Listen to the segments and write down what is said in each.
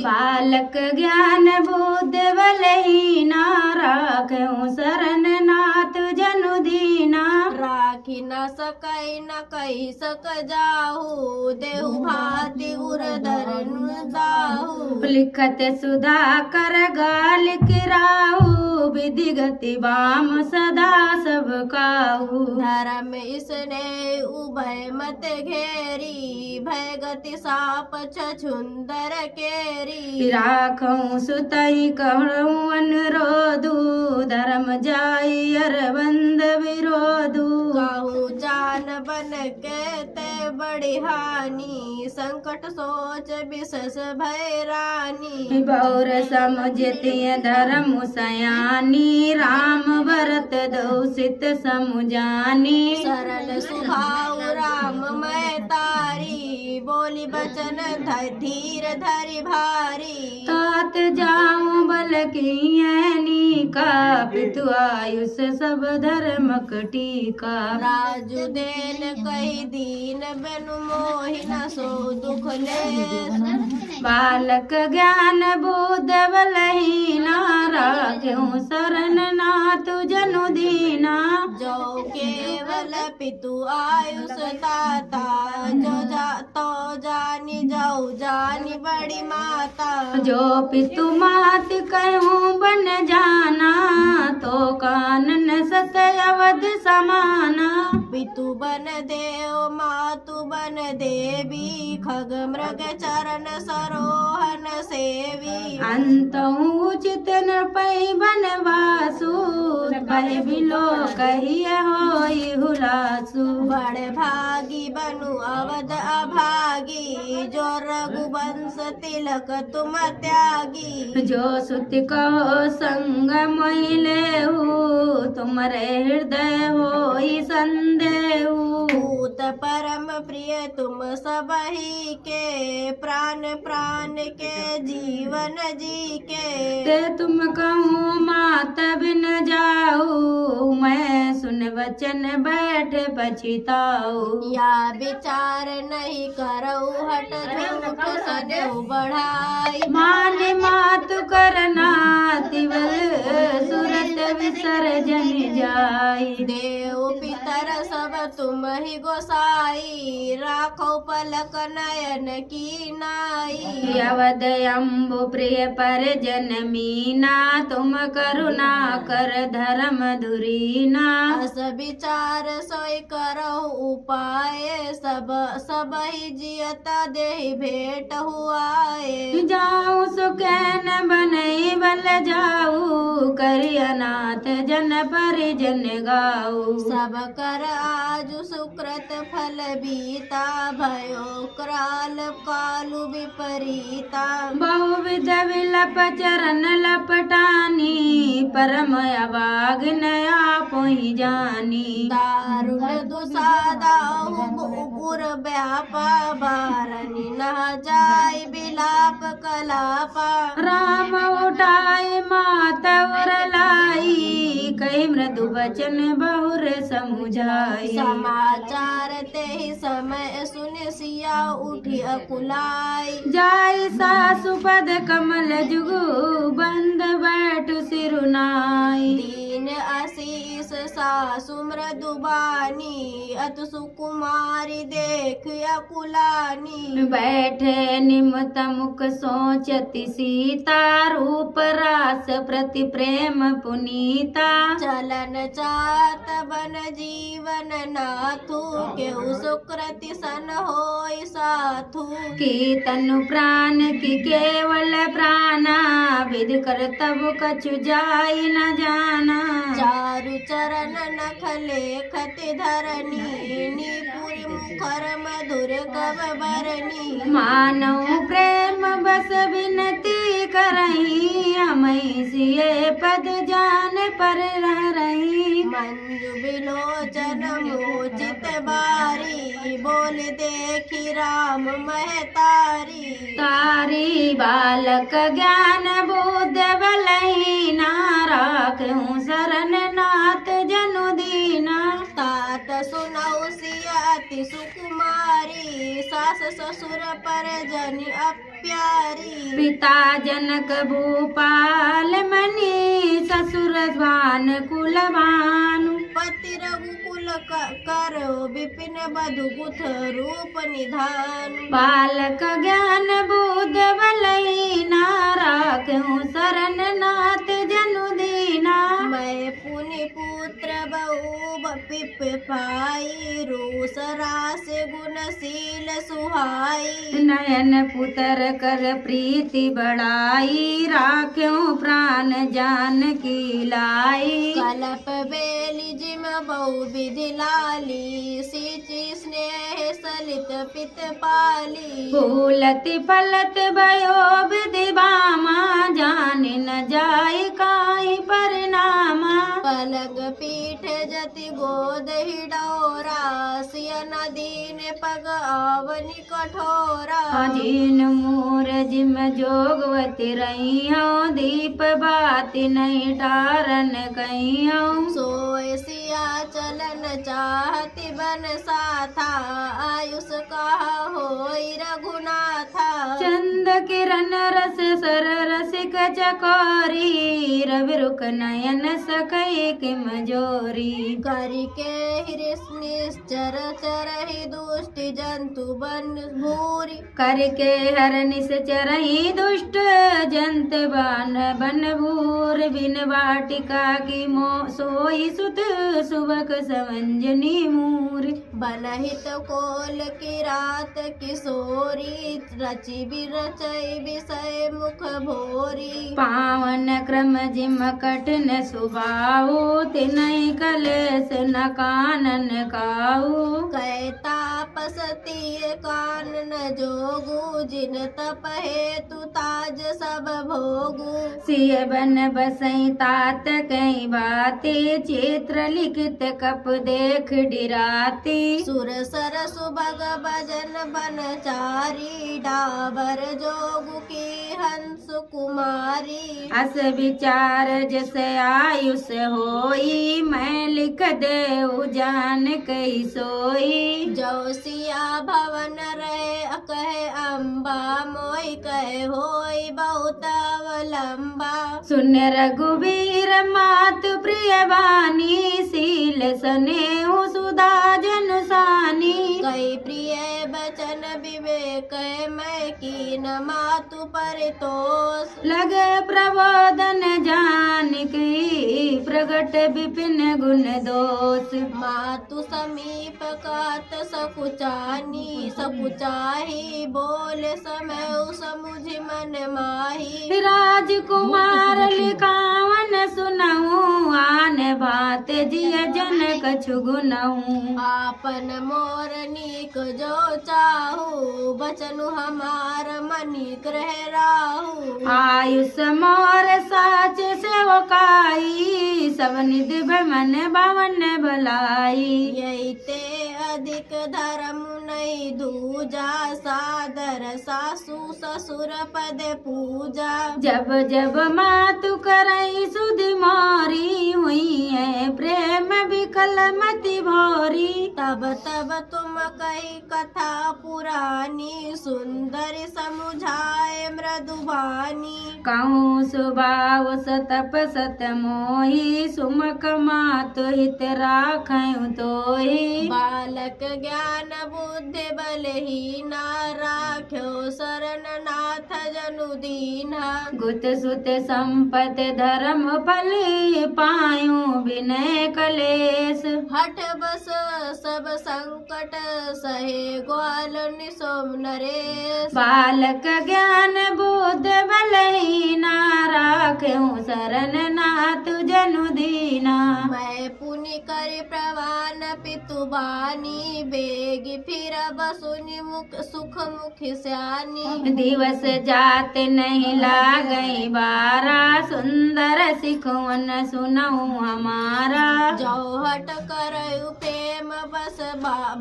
बालक ज्ञान बुद्धि बलहीना राखूं शरण नाथ जनु दीना। राखी न सकई न कही सक जाहू देहु भाति उर धरनु दाहू। लिखत सुधा कर गाल किराहू विधि गति वाम सदा सब काहू। धर्म इसने उभय मत घेरी भय गति साप छुंदर केरी। राखूं सुतई कहूँ अनुरोधु धर्म जाई अरबंद विरोधु। कहूँ जान बन के ते बड़ी हानि संकट सोच विशेष भय रानी। बौर समुझतिय धर्म सयानी राम भरत दूषित समुजानी। सरल स्वभाव राम मैं तारी बोली बचन धीर धरि भारी। तात जाऊं बल की का पितु आयुष सब धर्म टीका। राजू देन कही दीन बेनु मोहि न सो दुख ले। बालक ज्ञान बुद्ध बलहीना राखूं शरण नाथ जनु दीना। जो केवल पितु आयुष ताता तो जानी जाऊ जानी बड़ी माता। जो पितु मात कहूँ बन जाना तो कानन सत अवध समाना। पितु बन देव मातु बन देवी खग मृग चरण सरोहन सेवी। अंत उचित न पै बनवासु भय बिलो कहिए होई हुलासु। बड़ भागी बनु अवध अभागी जो रघुवंश तिलक तुम त्यागी। जो सुत कहो संग मोहिले तुमरे हृदय होई संदेहु। भूत परम प्रिय तुम सबही के प्राण प्राण के जीवन जी के। ते तुम कहूँ मात बिन जाऊ मैं सुन वचन बैठ पछिताऊ। या विचार नहीं करऊ हट झूठ सदेव बढ़ाई। मान मात करना तिवल सुरत विसर्जन जाई। देव पितर सब तुम ही गोसाई राखो पलक नयन की नाई। अवध अम्बु प्रिय परिजन मीना तुम करुणा कर धर्म धुरीना। अस विचार सोई करो उपाय सब ही जियता देहि भेट हुआए। जाऊं सुकैन बनई बल जाऊ करि अनाथ जन परिजन गाऊ। सब कर आज सुकृत फल बीता भयो कराल कालु विपरीता। बहुविध विलप चरण लपटानी परम अभाग नया पोई जानी। दारुण दुसादा उपुर व्यापा बारनी न जाय विलाप कलापा। राम उठाई माता लाई कई मृदु वचन बहुर समुझाई। समाचार ते ही समय सुन सिया उठी अकुलाई। जाय सासु पद कमल जुगु बंद बैठ सिरुनाई। दीन आशीष सासु मृदुबानी अत सुकुमारी देख अकुलानी। बैठे निमत मुख सोचति सीता रूप रास प्रति प्रेम पुनीता। चलन चात बन जीवन नाथु केहु सुकृति सन होय साथु। की तनु प्राण की केवल प्राणा विधि कर तब कछु जाई न जाना। चारु चरण नख लेखति धरनी निपुर मुखर मधुर कव बरनी। मानव प्रेम बस विनती करही हमई सिए पद जान पर रह रही। मंजु बिलोचन मोचित बारी बोल देखी राम महतारी। तारी बालक ज्ञान बुद्ध बलहीना राखूं शरण नाथ जनु दीना। तात सुनौ सिया अति सुकुमारी सा सास ससुर परिजन अप्यारी। पिता जनक भूपाल मणि ससुर भान कुलभानु। पति रघुकुल करो विपिन बधु गुथ रूप निधान। बालक ज्ञान बुद्ध बलहीना राख्यो शरण नाथ जनु दीना। मैं पुनि पुत्र बहु पिप पाई रोष रास गुणशील सुहाई। नयन पुत्र कर प्रीति बढ़ाई राख्यो प्राण जान की लाई। कलप बेली जिम बहु विधि लाली सिचि स्नेह सलित पित पाली। फूलति फलत भयो विधि बामा जान न जाय काई परिणामा। पलग पीठ जति गोद हिडोरा सिय नदीन पग आवनि कठोरा। अजीन मोर जिम जोगवती रहियो दीप बाति नहीं टारन कहियो। सोय सिया चलन चाहति बन साथा आयुष कहा होई रघुनाथा। चंद किरण रस सर रसिक चकोरी रवि रुक नयन सकई किम जोरी। करके निश्चर चरहि दुष्टि जंतु बन भूरी। करके हर निश्चरहि दुष्ट जंत बान बन भूर। बिन वाटिका की मो सोई सुत सुबक सवंजनी मूर। बनहित कोल की रात किशोरी रचि बिरचै विषय मुख भोरी। पावन क्रम जिम कठिन सुभाऊ तिनहि कलेस न कानन काऊ। कै तापसती कानन जोगु जिन तप हेतु ताज सब भोगु। सिय बन बसई तात कई बाते चित्र लिखित कप देख डिराती। सुर सर सुभग भजन बनचारी डाबर जोगु की हंस कुमारी। अस विचार जस आयुष होई मैं लिख देऊ जान कई सोई। जो सिया भवन रहे कहे अम्बा मोई कहे होई बहुत अवलंबा। सुन रघुवीर मातु प्रिय वाणी शील स्नेह सुधा जन सानी। कई प्रिय बचन विवेक मैं कीन मातु परितोष। लगे प्रबोधन जान की प्रगट विपिन गुण दोष। मातु समीप कात सकुचानी सकुचाही बोल समय समुझ मन माही। राजकुमार लिखावन सुनऊ आन बात जिय जन कछु गुनऊ। आपन मोर नीक जो चाहू बचनु हमार मनी ग्रह राहु। आयुष मोर साच सेवकाई सब निधि मन भवन भलाई। यही ते अधिक धर्म नहीं दूजा सादर सासु ससुर पद पूजा। जब जब मातु करई सुधि मोरी हुई है प्रेम विकल मति भोरी। तब तब तुम कही कथा पुरानी सुंदर समुझाए मृदुबानी। कहूँ स्वभाव सतप सत मोही सुमक मातु हित राखऊँ तोही। बालक ज्ञान बुद्धि बलहीना राख्यो शरण नाथ जनु दीना। गुत सुत संपत धर्म फल पायूं विनय कलेश। हठ बस सब संकट सहे ग्वाल निसोम नरेश। बालक ज्ञान बुद्ध बलहीना राख्यूं शरण नाथ जनु दीना। मैं पुनि कर प्रवान पितु बानी बेग फिर बसुनि मुख सुख मुख स्यानी। दिवस जात नहीं लागई बारा सुंदर सिखवन सुनऊ हमारा। जो हट करयु प्रेम बस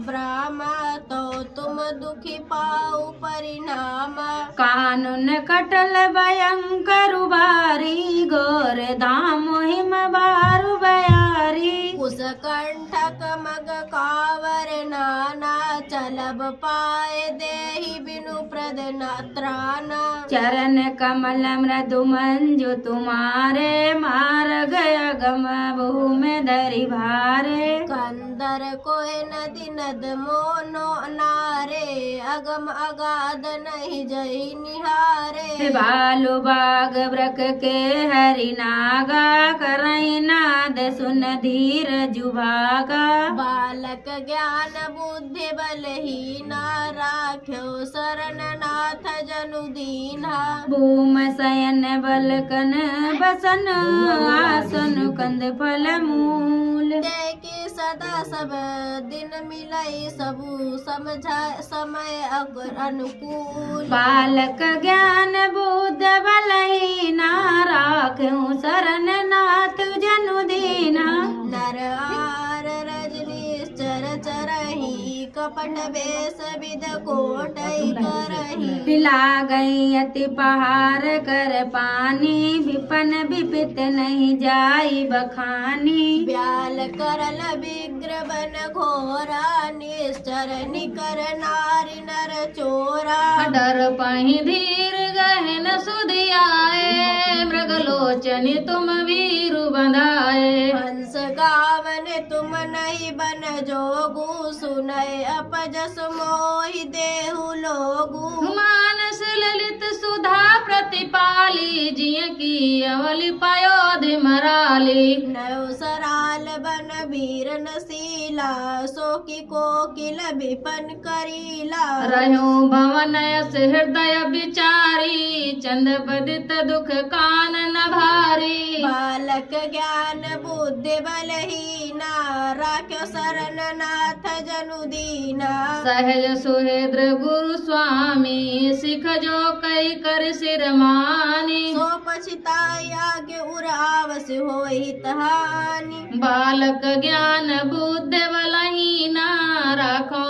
ब्राह्मा तो तुम दुखी पाऊ परिणामा। कानून कटल भयंकर बारी घोर धाम हिम बारु बयारी। कुश कंठक मग कावर नाना चल दुर्लभ पाए देहि बिनु प्रद त्राना। चरण कमल मृदु मंजु तुम्हारे मार गया गम भूमि धरि भारे। कंदर कोय नदी नद मोनो नारे अगम अगाध नहीं जई निहारे। बालु बाग व्रक के हरि नागा करई नाद सुन धीर जुभागा। बालक ज्ञान बुद्धि बलहीना राख्यो शरण नाथ जनु दीना। भूम शयन बलकन बसन आसन कंद फल मूल। के सदा सब दिन मिलई सबु समझा समय अनुकूल। बालक ज्ञान बुद्ध बलहीना राख्यो शरण नाथ जनु दीना। नर आर रजनीश्चर चरही कपट बेस विद कोटई करही। लागई अति पहार कर पानी विपन विपित नहीं जाई बखानी। ब्याल करल विग्र बन घोरा निश्चर निकर नारी नर चोरा। डर पहि धीर गहन सुधियाए मृगलोचन तुम वीरु बंधाए। हंस गावन तुम नहीं बन जोगु सुनय अपजस मोहि देहु लोगु। मानस ललित सुधा प्रतिपाली जिय की अवलि पयोधि मराली। नयो सराल बन वीर नसीला सो की कोकिल विपन करीला। रहो भवन यस हृदय विचारी चंद बदित दुख कानन भारी। बालक ज्ञान बुद्धि बलहीना राख्यो शरण नाथ जनु दीना। सहज सुहेद्र गुरु स्वामी सिख जो कई कर सिर मानी। सो पछताई आगे उर आवस होई तहानी। बालक ज्ञान बुद्धि बलहीना राखो